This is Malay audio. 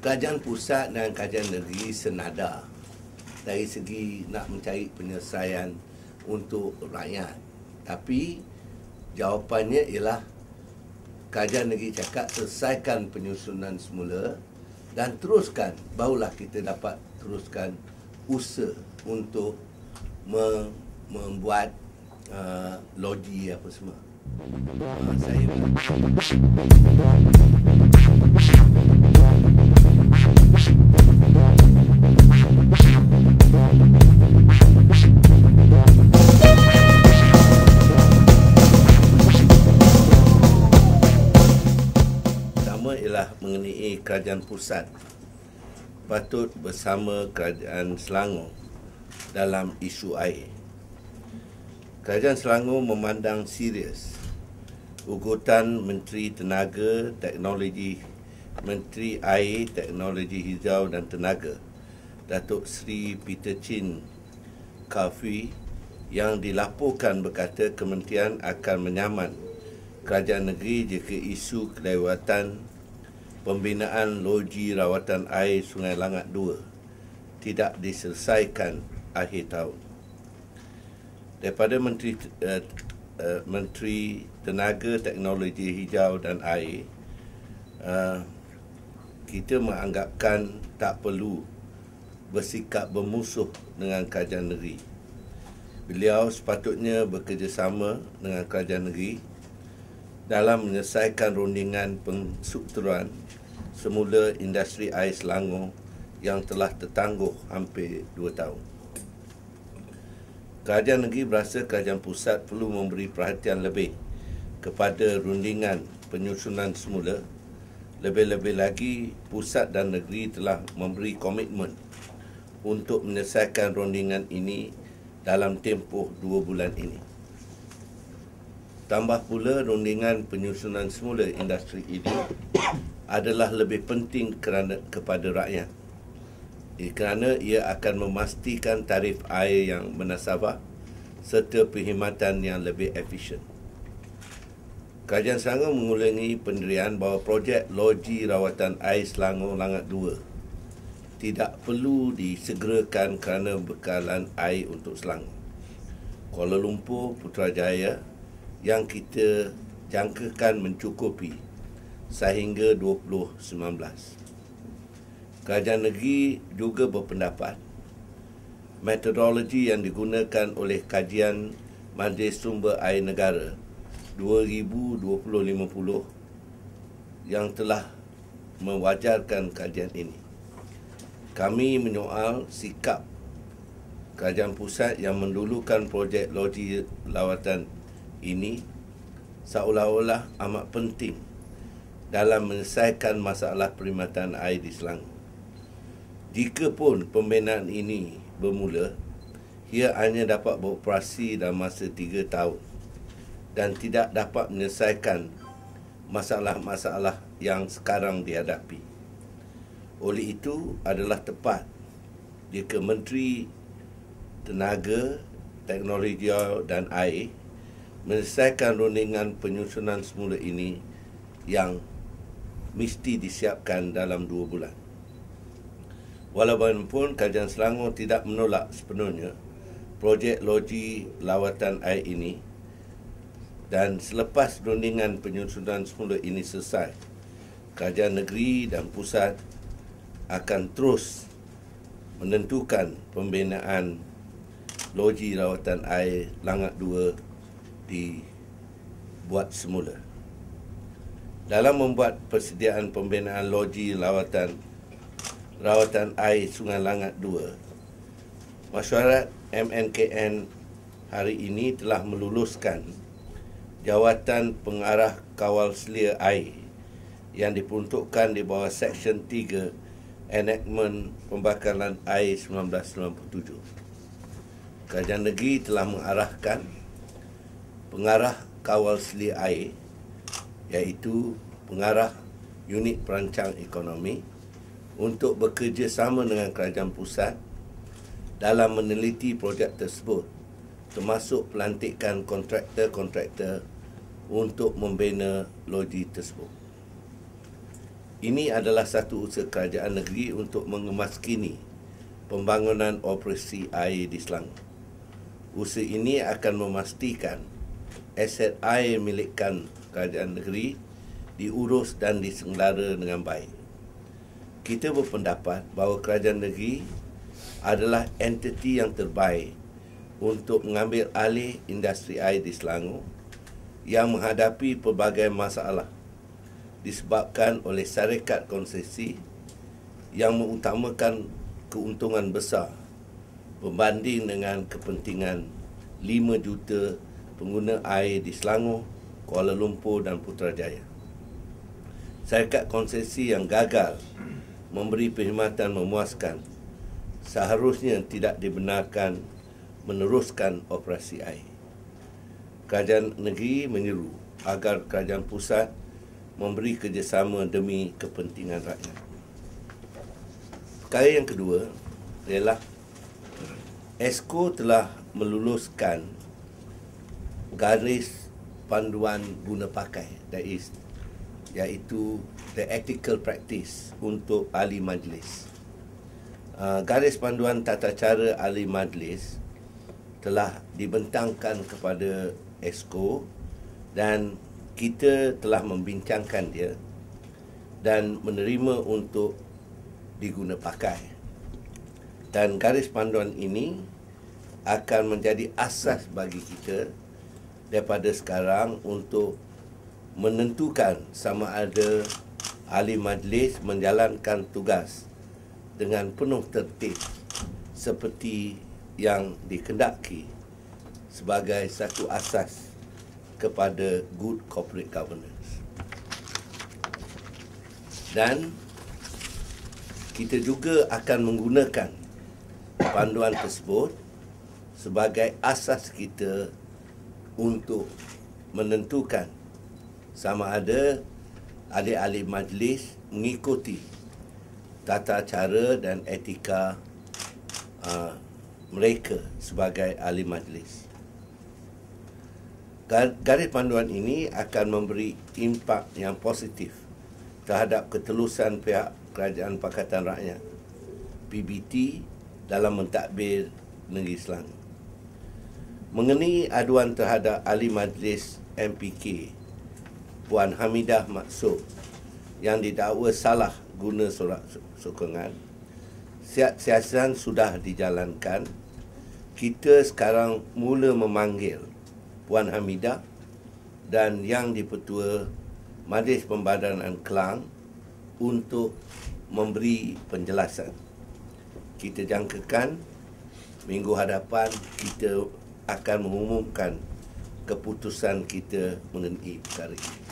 Kerajaan pusat dan kerajaan negeri senada dari segi nak mencari penyelesaian untuk rakyat. Tapi jawapannya ialah kerajaan negeri cakap selesaikan penyusunan semula dan teruskan, barulah kita dapat teruskan usaha untuk membuat logi apa semua. Saya pertama ialah mengenai kerajaan pusat patut bersama kerajaan Selangor dalam isu air. Kerajaan Selangor memandang serius ugutan Menteri Tenaga, Teknologi, Menteri Air, Teknologi Hijau dan Tenaga, Datuk Seri Peter Chin Kafui, yang dilaporkan berkata kementerian akan menyaman kerajaan negeri jika isu kelewatan pembinaan loji rawatan air Sungai Langat 2 tidak diselesaikan akhir tahun. Daripada Menteri Tenaga, Teknologi Hijau dan Air, kita menganggapkan tak perlu bersikap bermusuh dengan kerajaan negeri. Beliau sepatutnya bekerjasama dengan kerajaan negeri dalam menyelesaikan rundingan penstrukturan semula industri air Selangor yang telah tertangguh hampir 2 tahun. Kerajaan negeri berasa kerajaan pusat perlu memberi perhatian lebih kepada rundingan penyusunan semula. Lebih-lebih lagi, pusat dan negeri telah memberi komitmen untuk menyelesaikan rundingan ini dalam tempoh 2 bulan ini. Tambah pula, rundingan penyusunan semula industri ini adalah lebih penting kepada rakyat, kerana ia akan memastikan tarif air yang bernasabah serta perkhidmatan yang lebih efisien. Kerajaan Selangor mengulangi pendirian bahawa projek loji rawatan air Selangor Langat 2 tidak perlu disegerakan kerana bekalan air untuk Selangor, Kuala Lumpur, Putrajaya yang kita jangkakan mencukupi sehingga 2019. Kerajaan negeri juga berpendapat metodologi yang digunakan oleh kajian Majlis Sumber Air Negara 2020-50 yang telah mewajarkan kajian ini. Kami menyoal sikap kerajaan pusat yang mendulukan projek loji lawatan ini seolah-olah amat penting dalam menyelesaikan masalah perkhidmatan air di Selangor. Jikapun pembinaan ini bermula, ia hanya dapat beroperasi dalam masa 3 tahun dan tidak dapat menyelesaikan masalah-masalah yang sekarang dihadapi. Oleh itu, adalah tepat jika Menteri Tenaga, Teknologi dan Air menyelesaikan rundingan penyusunan semula ini yang mesti disiapkan dalam 2 bulan. Walaupun kerajaan Selangor tidak menolak sepenuhnya projek loji lawatan air ini, dan selepas rundingan penyusunan semula ini selesai, kerajaan negeri dan pusat akan terus menentukan pembinaan loji rawatan air Langat 2 dibuat semula. Dalam membuat persediaan pembinaan loji rawatan air Sungai Langat 2, Mesyuarat MNKN hari ini telah meluluskan jawatan pengarah kawal selia air yang diperuntukkan di bawah Seksyen 3 Enactment Pembakaran Air 1997. Kerajaan negeri telah mengarahkan pengarah kawal selia air, iaitu pengarah unit perancang ekonomi, untuk bekerjasama dengan kerajaan pusat dalam meneliti projek tersebut, termasuk pelantikan kontraktor-kontraktor untuk membina loji tersebut. Ini adalah satu usaha kerajaan negeri untuk mengemaskini pembangunan operasi air di Selangor. Usaha ini akan memastikan aset air milikkan kerajaan negeri diurus dan diselenggara dengan baik. Kita berpendapat bahawa kerajaan negeri adalah entiti yang terbaik untuk mengambil alih industri air di Selangor yang menghadapi pelbagai masalah disebabkan oleh syarikat konsesi yang mengutamakan keuntungan besar berbanding dengan kepentingan 5 juta pengguna air di Selangor, Kuala Lumpur dan Putrajaya. Syarikat konsesi yang gagal memberi perkhidmatan memuaskan seharusnya tidak dibenarkan meneruskan operasi air. Kerajaan negeri menyeru agar kerajaan pusat memberi kerjasama demi kepentingan rakyat. Perkara yang kedua ialah Esko telah meluluskan garis panduan guna pakai, iaitu the ethical practice untuk ahli majlis. Garis panduan tata cara ahli majlis telah dibentangkan kepada Esko dan kita telah membincangkan dia dan menerima untuk diguna pakai. Dan garis panduan ini akan menjadi asas bagi kita daripada sekarang untuk menentukan sama ada ahli majlis menjalankan tugas dengan penuh tertib seperti yang dikendaki sebagai satu asas kepada good corporate governance. Dan kita juga akan menggunakan panduan tersebut sebagai asas kita untuk menentukan sama ada ahli-ahli majlis mengikuti tata cara dan etika mereka sebagai ahli majlis. Garis panduan ini akan memberi impak yang positif terhadap ketelusan pihak Kerajaan Pakatan Rakyat PBT dalam mentadbir negeri Selangor. Mengenai aduan terhadap ahli majlis MPK Puan Hamidah Maksud yang didakwa salah guna surat sokongan, siasatan sudah dijalankan. Kita sekarang mula memanggil Puan Hamidah dan Yang di-Pertua Majlis Pembadanan Kelang untuk memberi penjelasan. Kita jangkakan minggu hadapan kita akan mengumumkan keputusan kita mengenai perkara ini.